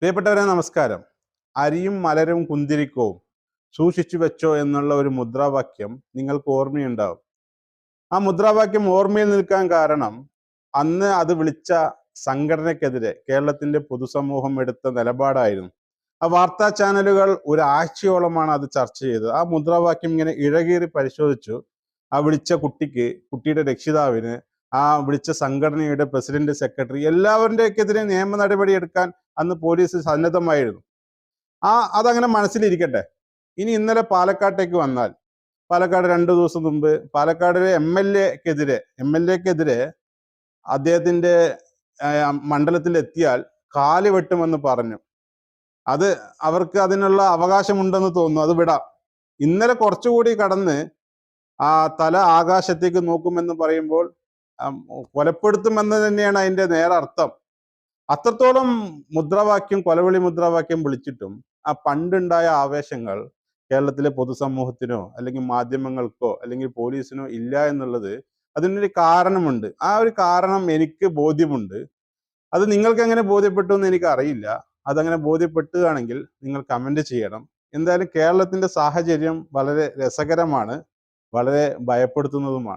പ്രിയപ്പെട്ടവരെ നമസ്കാരം. അരിയും മലരും കുന്തിരിക്കവും സൂക്ഷിച്ചു വെച്ചോ എന്നുള്ള ഒരു മുദ്രാവാക്യം നിങ്ങൾക്ക് ഓർമ്മയുണ്ടാവും. ആ മുദ്രാവാക്യം ഓർമ്മയിൽ നിൽക്കാൻ കാരണം അന്ന് അത് വിളിച്ച സംഘടനയ്ക്കെതിരെ കേരളത്തിന്റെ പൊതുസമൂഹം എടുത്ത നിലപാടായിരുന്നു. ആ വാർത്താ ചാനലുകൾ ഒരാഴ്ചയോളമാണ് അത് ചർച്ച ചെയ്തത്. ആ മുദ്രാവാക്യം ഇങ്ങനെ ഇഴകീറി പരിശോധിച്ചു. ആ വിളിച്ച കുട്ടിയുടെ രക്ഷിതാവിന്, ആ വിളിച്ച സംഘടനയുടെ പ്രസിഡന്റ്, സെക്രട്ടറി എല്ലാവരുടെക്കെതിരെ നിയമ നടപടി എടുക്കാൻ അന്ന് പോലീസ് സന്നദ്ധമായിരുന്നു. അതങ്ങനെ മനസ്സിലിരിക്കട്ടെ. ഇനി ഇന്നലെ പാലക്കാട്ടേക്ക് വന്നാൽ, പാലക്കാട് 2 ദിവസം മുമ്പ് പാലക്കാടിലെ എം എൽ എക്കെതിരെ അദ്ദേഹത്തിന്റെ മണ്ഡലത്തിൽ എത്തിയാൽ കാല് വെട്ടുമെന്ന് പറഞ്ഞു. അത് അവർക്ക് അതിനുള്ള അവകാശമുണ്ടെന്ന് തോന്നുന്നു, അത് വിടാം. ഇന്നലെ കുറച്ചുകൂടി കടന്ന് ആ തല ആകാശത്തേക്ക് നോക്കുമെന്ന് പറയുമ്പോൾ കൊലപ്പെടുത്തുമെന്ന് തന്നെയാണ് അതിന്റെ നേരെ അർത്ഥം. അത്രത്തോളം മുദ്രാവാക്യം, കൊലവിളി മുദ്രാവാക്യം വിളിച്ചിട്ടും ആ പണ്ടുണ്ടായ ആവേശങ്ങൾ കേരളത്തിലെ പൊതുസമൂഹത്തിനോ അല്ലെങ്കിൽ മാധ്യമങ്ങൾക്കോ അല്ലെങ്കിൽ പോലീസിനോ ഇല്ല എന്നുള്ളത് അതിനൊരു കാരണമുണ്ട്. ആ ഒരു കാരണം എനിക്ക് ബോധ്യമുണ്ട്. അത് നിങ്ങൾക്ക് എങ്ങനെ ബോധ്യപ്പെട്ടു എന്ന് എനിക്ക് അറിയില്ല. അതങ്ങനെ ബോധ്യപ്പെടുകയാണെങ്കിൽ നിങ്ങൾ കമന്റ് ചെയ്യണം. എന്തായാലും കേരളത്തിന്റെ സാഹചര്യം വളരെ രസകരമാണ്, വളരെ ഭയപ്പെടുത്തുന്നതുമാണ്.